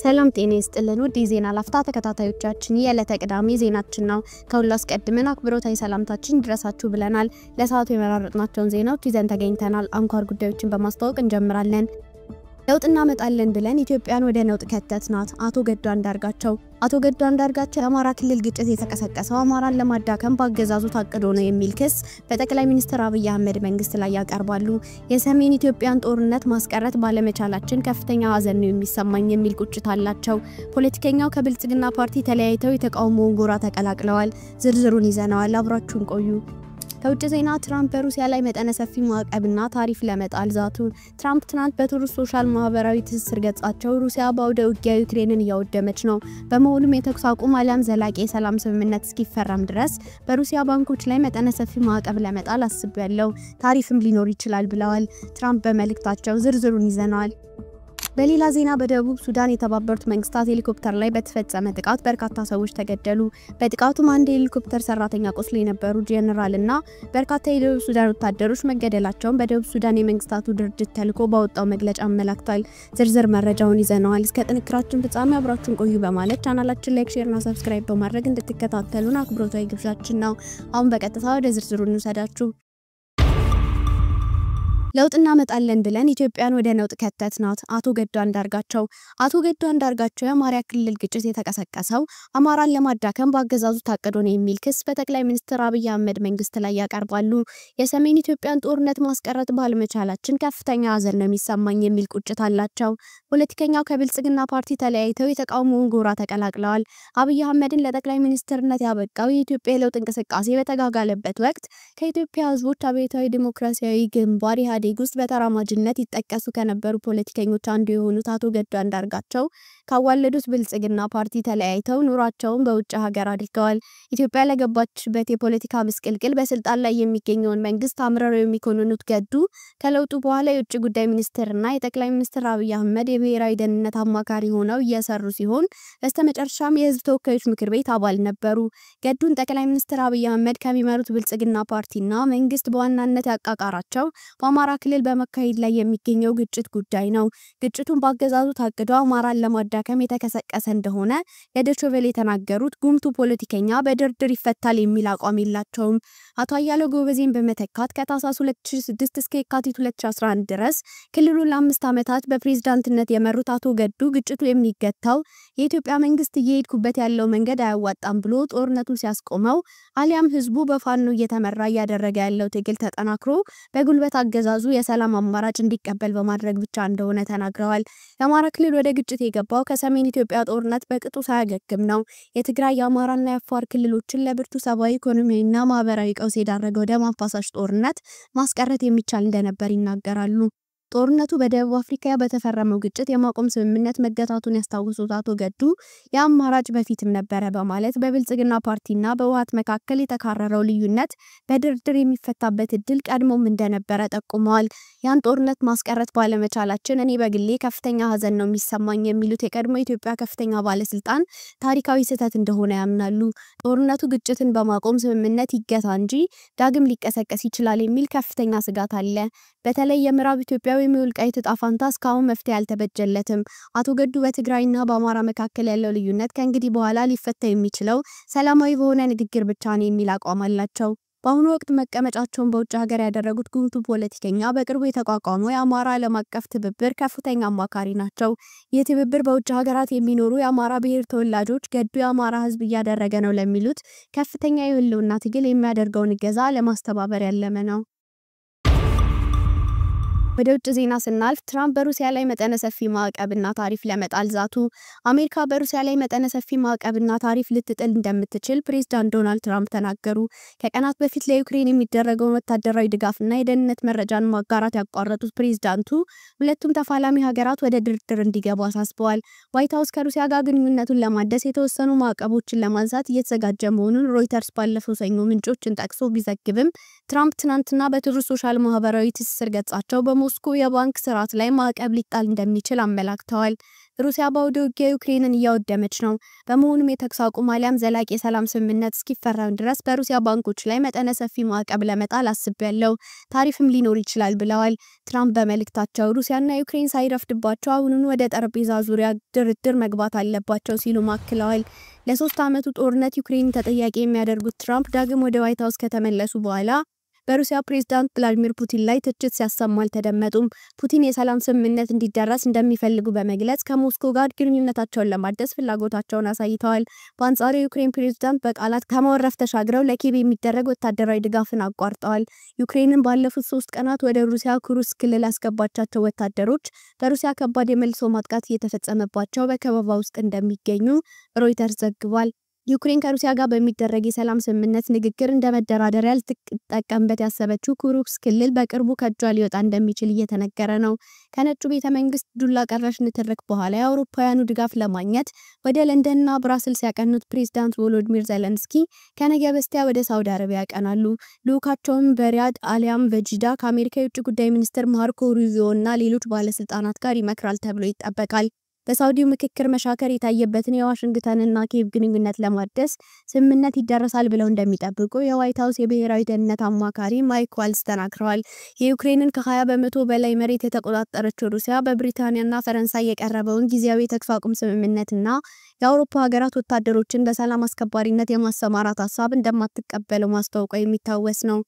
ሰላም ጤና ይስጥልን ውድ የዜና ላፍታ ተከታታዮቻችን የዕለተ ቅዳሜ ዜናችን ነው። ከሁሉ አስቀድመን አክብሮታዊ ሰላምታችን ይድረሳችሁ ብለናል። ለሰዓቱ የመራረጥናቸውን ዜናዎች ይዘን ተገኝተናል። አንኳር ጉዳዮችን በማስተዋወቅ እንጀምራለን። ለውጥ እናመጣለን ብለን ኢትዮጵያን ወደ ነውጥ ከተትናት አቶ ገዱ አንዳርጋቸው የአማራ ክልል ግጭት የተቀሰቀሰው አማራን ለማዳከም በአገዛዙ ታቅዶ ነው የሚል ክስ በጠቅላይ ሚኒስትር አብይ አህመድ መንግስት ላይ ያቀርባሉ። የሰሜን ኢትዮጵያን ጦርነት ማስቀረት ባለመቻላችን ከፍተኛ ሀዘን ነው የሚሰማኝ የሚል ቁጭት አላቸው። ፖለቲከኛው ከብልጽግና ፓርቲ ተለያይተው የተቃውሞውን ጎራ ተቀላቅለዋል። ዝርዝሩን ይዘናል። አብራችሁን ቆዩ። ከውጭ ዜና ትራምፕ በሩሲያ ላይ መጠነ ሰፊ ማዕቀብና ታሪፍ ለመጣል ዛቱ። ትራምፕ ትናንት በትሩዝ ሶሻል ማህበራዊ ትስስር ገጻቸው ሩሲያ በአውደ ውጊያ ዩክሬንን እያወደመች ነው፣ በመሆኑም የተኩስ አቁም አሊያም ዘላቂ የሰላም ስምምነት እስኪፈረም ድረስ በሩሲያ ባንኮች ላይ መጠነ ሰፊ ማዕቀብ ለመጣል አስቤያለሁ፣ ታሪፍም ሊኖር ይችላል ብለዋል። ትራምፕ በመልእክታቸው ዝርዝሩን ይዘናል። በሌላ ዜና በደቡብ ሱዳን የተባበሩት መንግስታት ሄሊኮፕተር ላይ በተፈጸመ ጥቃት በርካታ ሰዎች ተገደሉ። በጥቃቱም አንድ ሄሊኮፕተር ሰራተኛ ቆስሎ የነበሩ ጄኔራልና በርካታ የደቡብ ሱዳን ወታደሮች መገደላቸውን በደቡብ ሱዳን የመንግስታቱ ድርጅት ተልዕኮ ባወጣው መግለጫ አመላክቷል። ዝርዝር መረጃውን ይዘናል። እስከ ጥንክራችን ፍጻሜ አብራችሁን ቆዩ በማለት ቻናላችን ላይክ፣ ሼር እና ሰብስክራይብ በማድረግ እንድትከታተሉን አክብሮታዊ ግብዣችን ነው። አሁን በቀጥታ ወደ ዝርዝሩ እንሰዳችሁ። ለውጥ እናመጣለን ብለን ኢትዮጵያን ወደ ነውጥ ከተትናት አቶ ገዱ አንዳርጋቸው የአማራ ክልል ግጭት የተቀሰቀሰው አማራን ለማዳከም በአገዛዙ ታቅዶ ነው የሚል ክስ በጠቅላይ ሚኒስትር አብይ አህመድ መንግስት ላይ ያቀርባሉ። የሰሜን ኢትዮጵያን ጦርነት ማስቀረት ባለመቻላችን ከፍተኛ ሀዘን ነው የሚሰማኝ የሚል ቁጭት አላቸው። ፖለቲከኛው ከብልጽግና ፓርቲ ተለያይተው የተቃውሞውን ጎራ ተቀላቅለዋል። አብይ አህመድን ለጠቅላይ ሚኒስትርነት ያበቃው የኢትዮጵያ ለውጥ እንቅስቃሴ በተጋጋለበት ወቅት ከኢትዮጵያ ህዝቦች አብዮታዊ ዲሞክራሲያዊ ግንባር ውስጥ በተራማጅነት ይጠቀሱ ከነበሩ ፖለቲከኞች አንዱ የሆኑት አቶ ገዱ አንዳርጋቸው ካዋለዱት ብልጽግና ፓርቲ ተለያይተው ኑራቸውን በውጭ ሀገር አድርገዋል። ኢትዮጵያ ለገባችበት የፖለቲካ ምስቅልቅል በስልጣን ላይ የሚገኘውን መንግስት አምረው የሚኮንኑት ገዱ ከለውጡ በኋላ የውጭ ጉዳይ ሚኒስትርና የጠቅላይ ሚኒስትር አብይ አህመድ የብሔራዊ ደህንነት አማካሪ ሆነው እየሰሩ ሲሆን በስተመጨረሻም የህዝብ ተወካዮች ምክር ቤት አባል ነበሩ። ገዱን ጠቅላይ ሚኒስትር አብይ አህመድ ከሚመሩት ብልጽግና ፓርቲና መንግስት በዋናነት ያቃቃራቸው በአማራ ክልል በመካሄድ ላይ የሚገኘው ግጭት ጉዳይ ነው። ግጭቱን በአገዛዙ ታቅዶ አማራን ለማዳከም የተቀሰቀሰ እንደሆነ ለዶይቼ ቬለ የተናገሩት ጉምቱ ፖለቲከኛ በድርድር ይፈታል የሚል አቋም የላቸውም። አቶ አያሌው ጎበዜን በመተካት ከታህሳስ 2006 እስከ የካቲት 2011 ድረስ ክልሉን ለ5 ዓመታት በፕሬዝዳንትነት የመሩት አቶ ገዱ ግጭቱ የሚገታው የኢትዮጵያ መንግስት እየሄድኩበት ያለው መንገድ አያዋጣም ብሎ ጦርነቱን ሲያስቆመው አሊያም ህዝቡ በፋኖ እየተመራ ያደረገ ያለው ትግል ተጠናክሮ በጉልበት አገዛዙ የሰላም አማራጭ እንዲቀበል በማድረግ ብቻ እንደሆነ ተናግረዋል። የአማራ ክልል ወደ ግጭት የገባው ከሰሜን ኢትዮጵያ ጦርነት በቅጡ ሳያገግም ነው። የትግራይ የአማራና የአፋር ክልሎችን ለብርቱ ሰብአዊ፣ ኢኮኖሚያዊና ማህበራዊ ቀውስ የዳረገው ደም አፋሳሽ ጦርነት ማስቀረት የሚቻል እንደነበር ይናገራሉ። ጦርነቱ በደቡብ አፍሪካ በተፈረመው ግጭት የማቆም ስምምነት መገታቱን ያስታውሱት አቶ ገዱ የአማራጭ በፊትም ነበረ በማለት በብልጽግና ፓርቲና በህወሓት መካከል የተካረረው ልዩነት በድርድር የሚፈታበት እድል ቀድሞም እንደነበረ ጠቁመዋል። ያን ጦርነት ማስቀረት ባለመቻላችን እኔ በግሌ ከፍተኛ ሀዘን ነው የሚሰማኝ የሚሉት የቀድሞ ኢትዮጵያ ከፍተኛ ባለስልጣን ታሪካዊ ስህተት እንደሆነ ያምናሉ። ጦርነቱ ግጭትን በማቆም ስምምነት ይገታ እንጂ ዳግም ሊቀሰቀስ ይችላል የሚል ከፍተኛ ስጋት አለ። በተለይ የምዕራብ ኢትዮጵያ የሚወልቃይት ጣፋንታ እስካሁን መፍትሄ አልተበጀለትም። አቶ ገዱ በትግራይና በአማራ መካከል ያለው ልዩነት ከእንግዲህ በኋላ ሊፈታ የሚችለው ሰላማዊ በሆነ ንግግር ብቻ ነው የሚል አቋም አላቸው። በአሁኑ ወቅት መቀመጫቸውን በውጭ ሀገር ያደረጉት ጉምቱ ፖለቲከኛ በቅርቡ የተቋቋመው የአማራ ዓለም አቀፍ ትብብር ከፍተኛ አማካሪ ናቸው። ይህ ትብብር በውጭ ሀገራት የሚኖሩ የአማራ ብሔር ተወላጆች ገዱ የአማራ ህዝብ እያደረገ ነው ለሚሉት ከፍተኛ የህልውና ትግል የሚያደርገውን እገዛ ለማስተባበር ያለመ ነው። ወደ ውጭ ዜና ስናልፍ ትራምፕ በሩሲያ ላይ መጠነ ሰፊ ማዕቀብና ታሪፍ ለመጣል ዛቱ። አሜሪካ በሩሲያ ላይ መጠነ ሰፊ ማዕቀብና ታሪፍ ልትጥል እንደምትችል ፕሬዝዳንት ዶናልድ ትራምፕ ተናገሩ። ከቀናት በፊት ለዩክሬን የሚደረገውን ወታደራዊ ድጋፍና የደህንነት መረጃን ማጋራት ያቋረጡት ፕሬዝዳንቱ ሁለቱም ተፋላሚ ሀገራት ወደ ድርድር እንዲገቡ አሳስበዋል። ዋይት ሃውስ ከሩሲያ ጋር ግንኙነቱን ለማደስ የተወሰኑ ማዕቀቦችን ለማንሳት እየተዘጋጀ መሆኑን ሮይተርስ ባለፈው ሰኞ ምንጮችን ጠቅሶ ቢዘግብም ትራምፕ ትናንትና በትሩዝ ሶሻል ማህበራዊ ትስስር ገጻቸው በሞስኮ የባንክ ስርዓት ላይ ማዕቀብ ሊጣል እንደሚችል አመላክተዋል። ሩሲያ በአውደ ውጊያ ዩክሬንን እያወደመች ነው። በመሆኑም የተኩስ አቁም አሊያም ዘላቂ የሰላም ስምምነት እስኪፈረም ድረስ በሩሲያ ባንኮች ላይ መጠነ ሰፊ ማዕቀብ ለመጣል አስቤያለሁ፣ ታሪፍም ሊኖር ይችላል ብለዋል። ትራምፕ በመልእክታቸው ሩሲያና ዩክሬን ሳይረፍድባቸው አሁኑን ወደ ጠረጴዛ ዙሪያ ድርድር መግባት አለባቸው ሲሉ አክለዋል። ለ3 ዓመቱ ጦርነት ዩክሬንን ተጠያቂ የሚያደርጉት ትራምፕ ዳግም ወደ ዋይት ሃውስ ከተመለሱ በኋላ በሩሲያ ፕሬዝዳንት ቭላዲሚር ፑቲን ላይ ትችት ሲያሰሙ አልተደመጡም። ፑቲን የሰላም ስምምነት እንዲደረስ እንደሚፈልጉ በመግለጽ ከሞስኮ ጋር ግንኙነታቸውን ለማደስ ፍላጎታቸውን አሳይተዋል። በአንጻሩ የዩክሬን ፕሬዝዳንት በቃላት ከመወረፍ ተሻግረው ለኪየቭ የሚደረግ ወታደራዊ ድጋፍን አቋርጠዋል። ዩክሬንን ባለፉት 3 ቀናት ወደ ሩሲያ ኩርስክ ክልል ያስገባቻቸው ወታደሮች በሩሲያ ከባድ የመልሶ ማጥቃት እየተፈጸመባቸው በከበባ ውስጥ እንደሚገኙ ሮይተርስ ዘግቧል። ዩክሬን ከሩሲያ ጋር በሚደረግ የሰላም ስምምነት ንግግር እንደ መደራደሪያ ልትጠቀምበት ያሰበችው ኩርስክ ክልል በቅርቡ ከእጇ ሊወጣ እንደሚችል እየተነገረ ነው። ከነጩ ቤተ መንግስት ዱላ ቀረሽ ንትርክ በኋላ የአውሮፓውያኑ ድጋፍ ለማግኘት ወደ ለንደንና ብራስልስ ያቀኑት ፕሬዝዳንት ቮሎዲሚር ዜሌንስኪ ከነገ በስቲያ ወደ ሳውዲ አረቢያ ያቀናሉ። ልዑካቸውን በሪያድ አሊያም በጂዳ ከአሜሪካ የውጭ ጉዳይ ሚኒስትር ማርኮ ሩቢዮ እና ሌሎች ባለስልጣናት ጋር ይመክራል ተብሎ ይጠበቃል። በሳውዲው ምክክር መሻከር የታየበትን የዋሽንግተንና ኪየቭ ግንኙነት ለማደስ ስምምነት ይደረሳል ብለው እንደሚጠብቁ የዋይት ሃውስ የብሔራዊ ደህንነት አማካሪ ማይክ ዋልስ ተናግረዋል። የዩክሬንን ከ20 በመቶ በላይ መሬት የተቆጣጠረችው ሩሲያ በብሪታንያና ፈረንሳይ የቀረበውን ጊዜያዊ የተኩስ አቁም ስምምነትና የአውሮፓ ሀገራት ወታደሮችን በሰላም አስከባሪነት የማሰማራት ሀሳብ እንደማትቀበለው ማስታወቋ የሚታወስ ነው።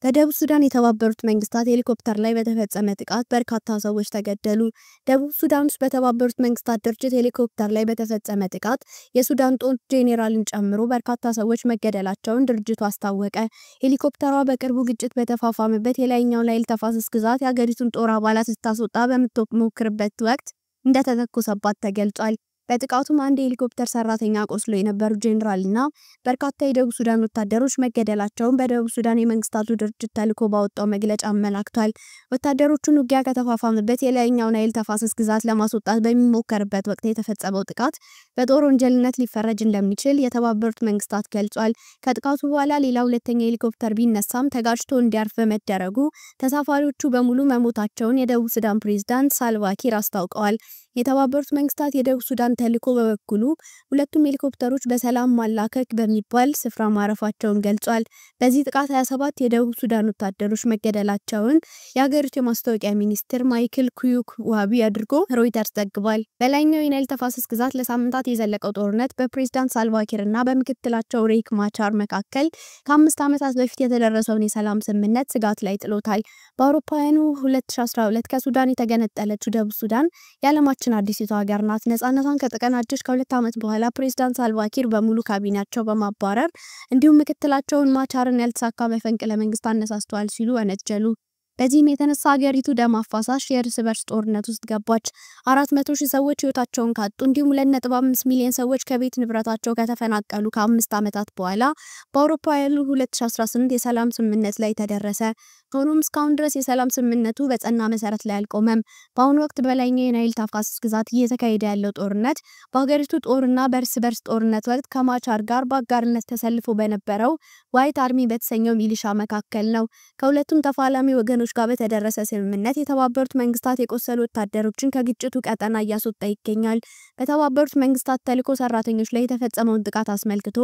በደቡብ ሱዳን የተባበሩት መንግስታት ሄሊኮፕተር ላይ በተፈጸመ ጥቃት በርካታ ሰዎች ተገደሉ። ደቡብ ሱዳን ውስጥ በተባበሩት መንግስታት ድርጅት ሄሊኮፕተር ላይ በተፈጸመ ጥቃት የሱዳን ጦር ጄኔራልን ጨምሮ በርካታ ሰዎች መገደላቸውን ድርጅቱ አስታወቀ። ሄሊኮፕተሯ በቅርቡ ግጭት በተፋፋመበት የላይኛው ናይል ተፋሰስ ግዛት የሀገሪቱን ጦር አባላት ስታስወጣ በምትሞክርበት ወቅት እንደተተኮሰባት ተገልጿል። በጥቃቱም አንድ የሄሊኮፕተር ሰራተኛ ቆስሎ የነበሩ ጄኔራልና በርካታ የደቡብ ሱዳን ወታደሮች መገደላቸውን በደቡብ ሱዳን የመንግስታቱ ድርጅት ተልዕኮ ባወጣው መግለጫ አመላክቷል። ወታደሮቹን ውጊያ ከተፋፋመበት የላይኛው ናይል ተፋሰስ ግዛት ለማስወጣት በሚሞከርበት ወቅት የተፈጸመው ጥቃት በጦር ወንጀልነት ሊፈረጅ እንደሚችል የተባበሩት መንግስታት ገልጿል። ከጥቃቱ በኋላ ሌላ ሁለተኛ ሄሊኮፕተር ቢነሳም ተጋጭቶ እንዲያርፍ በመደረጉ ተሳፋሪዎቹ በሙሉ መሞታቸውን የደቡብ ሱዳን ፕሬዝዳንት ሳልቫኪር አስታውቀዋል። የተባበሩት መንግስታት የደቡብ ሱዳን ተልዕኮ በበኩሉ ሁለቱም ሄሊኮፕተሮች በሰላም ማላከክ በሚባል ስፍራ ማረፋቸውን ገልጿል። በዚህ ጥቃት 27 የደቡብ ሱዳን ወታደሮች መገደላቸውን የሀገሪቱ የማስታወቂያ ሚኒስትር ማይክል ኩዩክ ዋቢ አድርጎ ሮይተርስ ዘግቧል። በላይኛው የናይል ተፋሰስ ግዛት ለሳምንታት የዘለቀው ጦርነት በፕሬዝዳንት ሳልቫኪር እና በምክትላቸው ሪክ ማቻር መካከል ከ5 ዓመታት በፊት የተደረሰውን የሰላም ስምምነት ስጋት ላይ ጥሎታል። በአውሮፓውያኑ 2012 ከሱዳን የተገነጠለችው ደቡብ ሱዳን የዓለማችን አዲሲቱ ሀገር ናት። ነፃነቷን ከተቀናጀች ከ2 ዓመት በኋላ ፕሬዝዳንት ሳልቫኪር በሙሉ ካቢኔያቸው በማባረር እንዲሁም ምክትላቸውን ማቻርን ያልተሳካ መፈንቅለ መንግስት አነሳስተዋል ሲሉ ወነጀሉ። በዚህም የተነሳ ሀገሪቱ ደም አፋሳሽ የእርስ በርስ ጦርነት ውስጥ ገባች። 400,000 ሰዎች ህይወታቸውን ካጡ እንዲሁም 2.5 ሚሊዮን ሰዎች ከቤት ንብረታቸው ከተፈናቀሉ ከ5 ዓመታት በኋላ በአውሮፓውያኑ 2018 የሰላም ስምምነት ላይ ተደረሰ። ሆኖም እስካሁን ድረስ የሰላም ስምምነቱ በጸና መሰረት ላይ አልቆመም። በአሁኑ ወቅት በላይኛው የናይል ተፋሰስ ግዛት እየተካሄደ ያለው ጦርነት በሀገሪቱ ጦርና በእርስ በርስ ጦርነት ወቅት ከማቻር ጋር በአጋርነት ተሰልፎ በነበረው ዋይት አርሚ በተሰኘው ሚሊሻ መካከል ነው። ከሁለቱም ተፋላሚ ወገኖች ጋር በተደረሰ ስምምነት የተባበሩት መንግስታት የቆሰሉ ወታደሮችን ከግጭቱ ቀጠና እያስወጣ ይገኛል። በተባበሩት መንግስታት ተልዕኮ ሰራተኞች ላይ የተፈጸመውን ጥቃት አስመልክቶ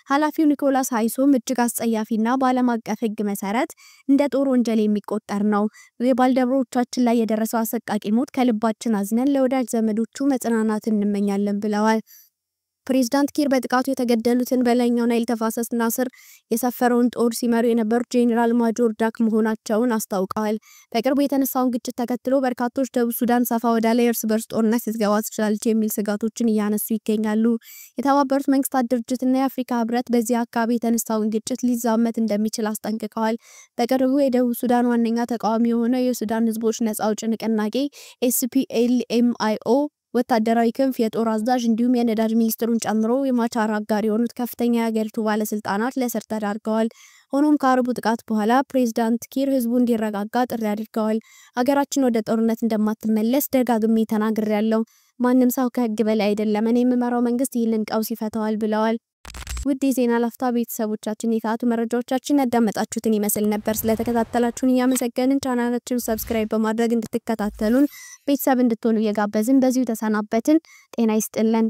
ኃላፊው ኒኮላስ ሃይሶም እጅግ አስጸያፊና በዓለም አቀፍ ህግ መሰረት እንደ ጦር ወንጀል የሚቆጠር ነው። የባልደረቦቻችን ላይ የደረሰው አሰቃቂ ሞት ከልባችን አዝነን ለወዳጅ ዘመዶቹ መጽናናትን እንመኛለን ብለዋል። ፕሬዝዳንት ኪር በጥቃቱ የተገደሉትን በላይኛው ናይል ተፋሰስ ስር የሰፈረውን ጦር ሲመሩ የነበሩት ጄኔራል ማጆር ዳክ መሆናቸውን አስታውቀዋል። በቅርቡ የተነሳውን ግጭት ተከትሎ በርካቶች ደቡብ ሱዳን ሰፋ ወዳለ የእርስ በርስ ጦርነት ልትገባ ትችላለች የሚል ስጋቶችን እያነሱ ይገኛሉ። የተባበሩት መንግስታት ድርጅትና የአፍሪካ ህብረት በዚህ አካባቢ የተነሳውን ግጭት ሊዛመት እንደሚችል አስጠንቅቀዋል። በቅርቡ የደቡብ ሱዳን ዋነኛ ተቃዋሚ የሆነው የሱዳን ህዝቦች ነጻ አውጪ ንቅናቄ SPLMIO ወታደራዊ ክንፍ የጦር አዛዥ እንዲሁም የነዳጅ ሚኒስትሩን ጨምሮ የማቻር አጋር የሆኑት ከፍተኛ የሀገሪቱ ባለስልጣናት ለእስር ተዳርገዋል። ሆኖም ከአርቡ ጥቃት በኋላ ፕሬዝዳንት ኪር ህዝቡ እንዲረጋጋ ጥሪ አድርገዋል። ሀገራችን ወደ ጦርነት እንደማትመለስ ደጋግሜ ተናግሬያለሁ። ማንም ሰው ከህግ በላይ አይደለም። እኔ የምመራው መንግስት ይህንን ቀውስ ይፈታዋል ብለዋል። ውድ የዜና ላፍታ ቤተሰቦቻችን የሰዓቱ መረጃዎቻችን ያዳመጣችሁትን ይመስል ነበር። ስለተከታተላችሁን እያመሰገንን ቻናላችንን ሰብስክራይብ በማድረግ እንድትከታተሉን ቤተሰብ እንድትሆኑ እየጋበዝን በዚሁ ተሰናበትን። ጤና ይስጥልን።